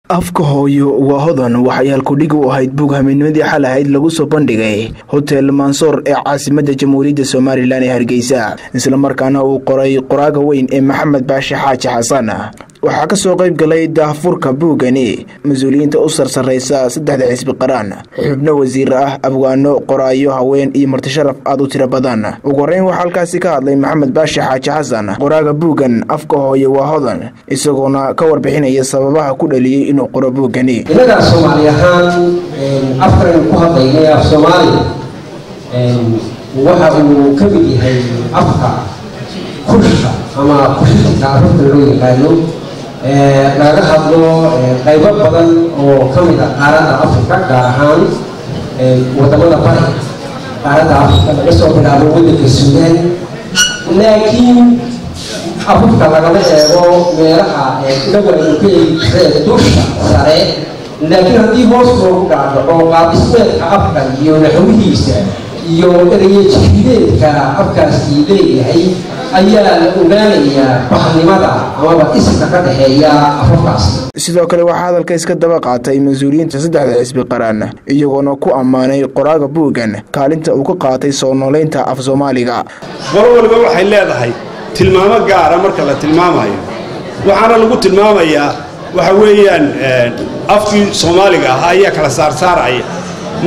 afka hooyo waa hodan waxay ku dhig u ahayd bug hameennimadii xal ahayd lagu soo bandhigay Hotel Mansour ee caasimadda Jamhuuriyadda Soomaaliland ee Hargeysa isla markaana uu qoray qoraaga weyn ee Maxamed Baashi Xaaji Xasan waxaa ka soo qayb galay daahfurka buugani mas'uuliyiinta u sarsareysa saddexda xisbi qaran xubno wasiir ah abwaano qoraayo haween iyo marti sharaf aad u tiro badan ugu horeyn waxa halkaasi ka hadlay Maxamed Baashi Xaaji Xasan qoraaga buugan afka hooyo waa hodan isagoona ka warbixinaya sababaha ku dhaliyay inuu qoro buugani inaga Soomaaliyahan afkan ku hadlaynay af Soomaali waxa uu ka mid yahay afka kursha ama kursha afka loo yaqaano laga hadlo qaybo badan oo ka mid ah qaaradda Afrika gaar ahaan wadamada bari qaaradda Afrika laga soo bilaabo waddanka Suudaan laakiin afka laga eego meelaha inagu ay ku yeeshay dusha sare laakiin haddii hoos loogu dhaco qaabismeedka afka iyo naxwihiisa iyo ereyjideedka afkaasi leeyahay ayaa la ogaanayaa baxnimada ama iska ka dhaxeeya afkaas sidoo kale waxa hadalka iska daba qaatay mas'uuliyiinta saddexda xisbi qaran iyagoona ku amaanay qoraaga buugan kaalinta uu ka qaatay soo nooleynta af Soomaaliga walba waxay leedahay tilmaamo gaar ah marka la tilmaamayo waxaana lagu tilmaamayaa waxa weeyaan afkii Soomaaliga ayaa kala saaraya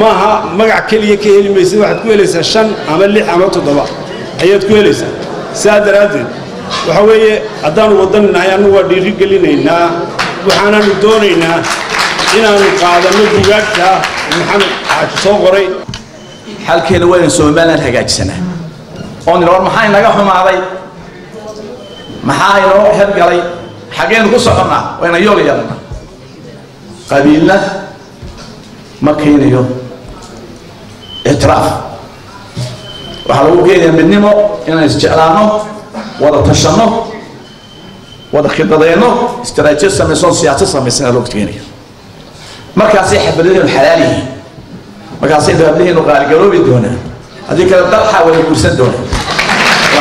maaha magac kaliya ka helimaysa waxaad ku helaysaa 5 ama 6 ama 7 ayaad ku helaysaa saadaraadin waxa weeye haddaan wadanahay anu waa dhiiri gelinaynaa waxaanu doonaynaa inaanu qaadano buugaagta Maxamed Xaaji soo qoray halkeena weyn Soomaaliland hagaajisana oo nilaa maxay naga xumaaday maxay loo xirgalay xageen ku soconaa wayna yooliyana qabiilna ma keenayo اعتراف وحلو كده مننمو إن استعلانه ولا تشنه ولا خططينه استراتيجية سمسون سياسة سمسنا الوقت كيني ما كان صح بدله الحلالي ما كان صح بدله نقال جروب الدهنا هذيك الضلحة ولا يكون دهنا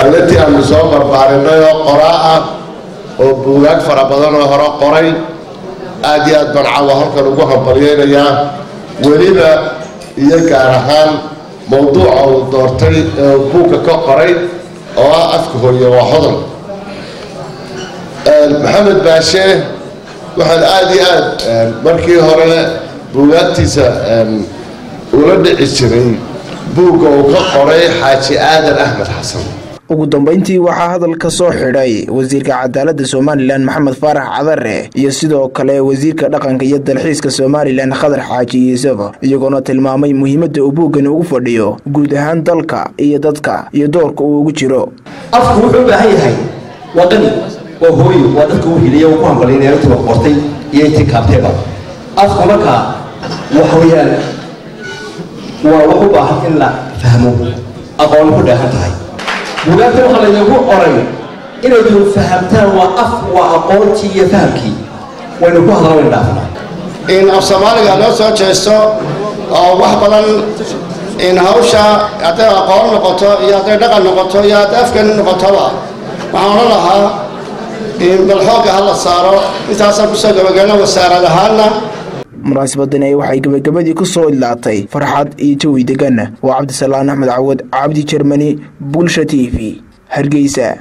التي المصاب بارنا قراءة وبوجات فربضان وهراء قري أديات برعوة هركن وجوه بريئة يا ولينا يكارهان موضوع أو دورتي بوك كقري أو أفكه هو حضر محمد باشا واحد آدي مركي هرنا بوجاتي ولد عشرين بوك وكقري حاجي آدم أحمد حسن ugu dambeyntii waxa hadalka soo xidhay wasiirka cadaaladda Soomaaliland Maxamed Faarax Cadare iyo sidoo kale wasiirka dhaqanka iyo dalxiiska Soomaaliland Khadar Xaaji Yuusuf iyagoona tilmaamay muhiimadda uu buugan ugu fadhiyo guud ahaan dalka iyo dadka iyo doorka uu ugu jiro afku wuxuu baahan yahay wadan oo hooyo waa dadka uu hiliyo ku hambalyeeyay inta qortay iyo inta kaabteeba afku marka waxa weeyaan waa wuxuu baahan in la fahmo aqoon ku dhahan tahay buugaagta waxa la yiraahdo qoray inuu fahamtaan waa af waa aqoonti iyo fahamki waynu ku hadalnaa dhaafna in af Soomaaliga loo soo jeesto oo wax badan in hawsha haday aqoon noqoto iyo haday dhaqan noqoto iyo haday afkan noqoto waxaan lahaa in balxooga hal saaro intaas ku soo gabagabana wasaaradahaana munaasabadani waxay gabagabadii ku soo ilaatay farxad iyo jawi degan waa Cabdi Salaan Axmed Cawad Cabdi Germany Bulsha TV Hargeysa